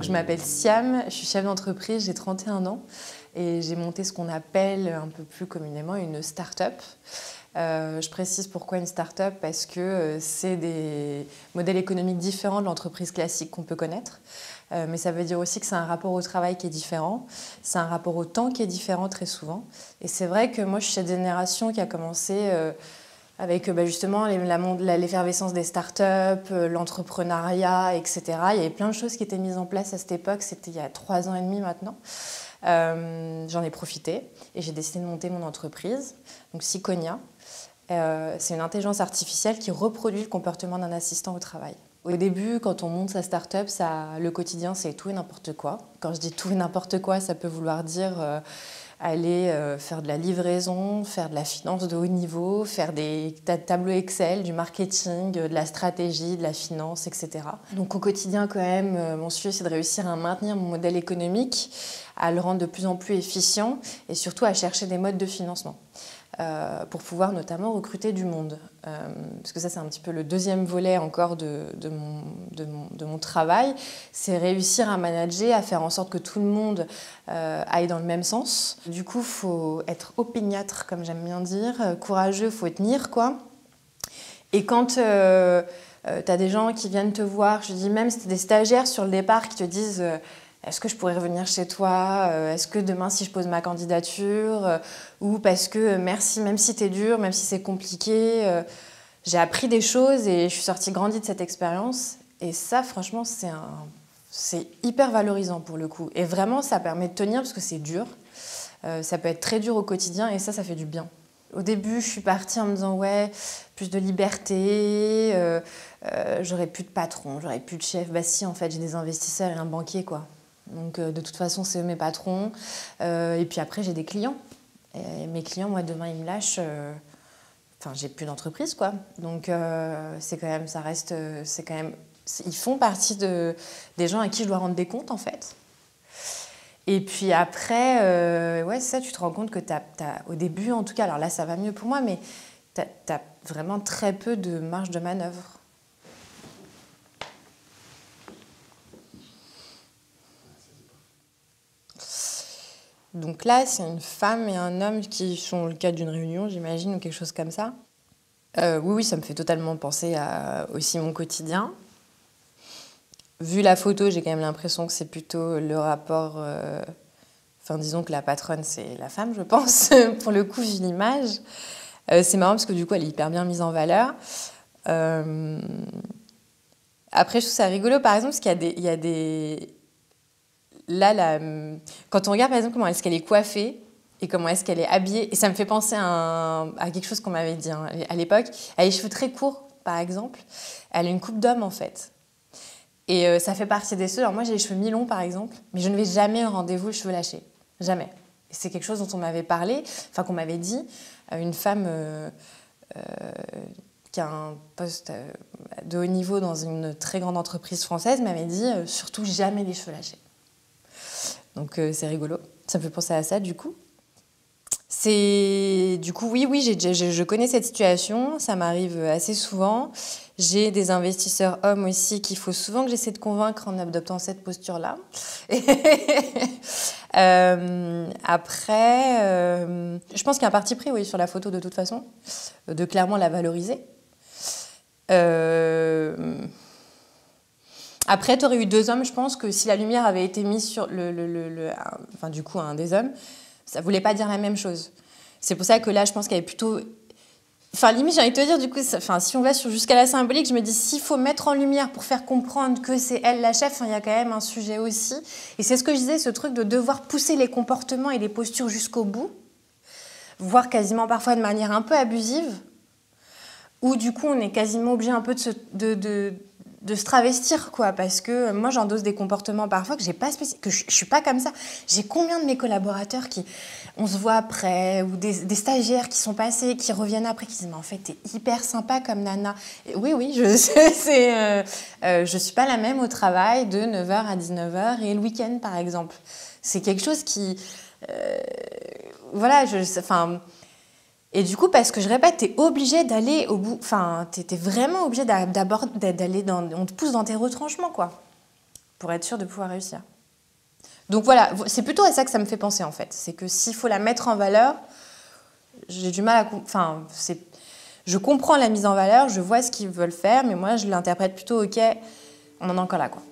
Je m'appelle Siam, je suis chef d'entreprise, j'ai 31 ans et j'ai monté ce qu'on appelle un peu plus communément une start-up. Je précise pourquoi une start-up, parce que c'est des modèles économiques différents de l'entreprise classique qu'on peut connaître. Mais ça veut dire aussi que c'est un rapport au travail qui est différent, c'est un rapport au temps qui est différent très souvent. Et c'est vrai que moi je suis cette génération qui a commencé avec justement l'effervescence des startups, l'entrepreneuriat, etc. Il y avait plein de choses qui étaient mises en place à cette époque, c'était il y a 3 ans et demi maintenant. J'en ai profité et j'ai décidé de monter mon entreprise, donc Syconia. C'est une intelligence artificielle qui reproduit le comportement d'un assistant au travail. Au début, quand on monte sa start-up, le quotidien, c'est tout et n'importe quoi. Quand je dis tout et n'importe quoi, ça peut vouloir dire aller faire de la livraison, faire de la finance de haut niveau, faire des tableaux Excel, du marketing, de la stratégie, de la finance, etc. Donc au quotidien, quand même, mon sujet, c'est de réussir à maintenir mon modèle économique, à le rendre de plus en plus efficient et surtout à chercher des modes de financement. Pour pouvoir notamment recruter du monde. Parce que ça, c'est un petit peu le deuxième volet encore de mon travail, c'est réussir à manager, à faire en sorte que tout le monde aille dans le même sens. Du coup, il faut être opiniâtre, comme j'aime bien dire, courageux, il faut tenir, quoi. Et quand tu as des gens qui viennent te voir, je dis même si c'est des stagiaires sur le départ qui te disent est-ce que je pourrais revenir chez toi? Est-ce que demain, si je pose ma candidature? Ou parce que merci, même si t'es dur, même si c'est compliqué, j'ai appris des choses et je suis sortie grandie de cette expérience. Et ça, franchement, c'est hyper valorisant pour le coup. Et vraiment, ça permet de tenir parce que c'est dur. Ça peut être très dur au quotidien et ça fait du bien. Au début, je suis partie en me disant ouais, plus de liberté, j'aurais plus de patron, j'aurais plus de chef. Bah si, en fait, j'ai des investisseurs et un banquier, quoi. Donc de toute façon, c'est eux mes patrons. Et puis après, j'ai des clients. Et mes clients, moi, demain, ils me lâchent. Enfin, j'ai plus d'entreprise, quoi. Donc c'est quand même, ça reste, c'est quand même, ils font partie des gens à qui je dois rendre des comptes, en fait. Et puis après, ouais, ça, tu te rends compte que au début, en tout cas, alors là, ça va mieux pour moi, mais t'as vraiment très peu de marge de manœuvre. Donc là, c'est une femme et un homme qui sont le cadre d'une réunion, j'imagine, ou quelque chose comme ça. Oui, ça me fait totalement penser à aussi mon quotidien. Vu la photo, j'ai quand même l'impression que c'est plutôt le rapport... Enfin, disons que la patronne, c'est la femme, je pense, pour le coup, vu l'image. C'est marrant parce que du coup, elle est hyper bien mise en valeur. Après, je trouve ça rigolo, par exemple, parce qu'il y a des... Là, quand on regarde par exemple comment est-ce qu'elle est coiffée et comment est-ce qu'elle est habillée, et ça me fait penser à quelque chose qu'on m'avait dit à l'époque, elle a les cheveux très courts par exemple, elle a une coupe d'homme en fait. Et ça fait partie des ceux, alors moi j'ai les cheveux mi-longs par exemple, mais je ne vais jamais au rendez-vous les cheveux lâchés, jamais. C'est quelque chose dont on m'avait parlé, enfin qu'on m'avait dit, une femme qui a un poste de haut niveau dans une très grande entreprise française m'avait dit surtout jamais les cheveux lâchés. Donc c'est rigolo, ça me fait penser à ça du coup. Du coup, oui, je connais cette situation, ça m'arrive assez souvent. J'ai des investisseurs hommes aussi qu'il faut souvent que j'essaie de convaincre en adoptant cette posture-là. Après, je pense qu'il y a un parti pris, oui, sur la photo de toute façon, de clairement la valoriser. Après, tu aurais eu 2 hommes, je pense que si la lumière avait été mise sur enfin, du coup, un des hommes, ça ne voulait pas dire la même chose. C'est pour ça que là, je pense qu'il y avait plutôt... Enfin, limite, j'ai envie de te dire, du coup, si on va jusqu'à la symbolique, je me dis, s'il faut mettre en lumière pour faire comprendre que c'est elle la chef, il y a quand même un sujet aussi. Et c'est ce que je disais, ce truc de devoir pousser les comportements et les postures jusqu'au bout, voire quasiment parfois de manière un peu abusive, où du coup, on est quasiment obligé un peu de se travestir, quoi, parce que moi j'endosse des comportements parfois que j'ai pas que je suis pas comme ça. J'ai combien de mes collaborateurs qui on se voit après, ou des stagiaires qui sont passés, qui reviennent après, qui disent mais en fait t'es hyper sympa comme nana. Et oui, je sais, je suis pas la même au travail de 9h à 19h et le week-end par exemple. C'est quelque chose qui voilà, enfin. Et du coup, parce que je répète, t'es obligé d'aller au bout, enfin, t'es vraiment obligé d'aller on te pousse dans tes retranchements, quoi. pour être sûr de pouvoir réussir. Donc voilà, c'est plutôt à ça que ça me fait penser en fait. C'est que s'il faut la mettre en valeur, j'ai du mal à... Enfin, je comprends la mise en valeur, je vois ce qu'ils veulent faire, mais moi je l'interprète plutôt, ok, on en est encore là quoi.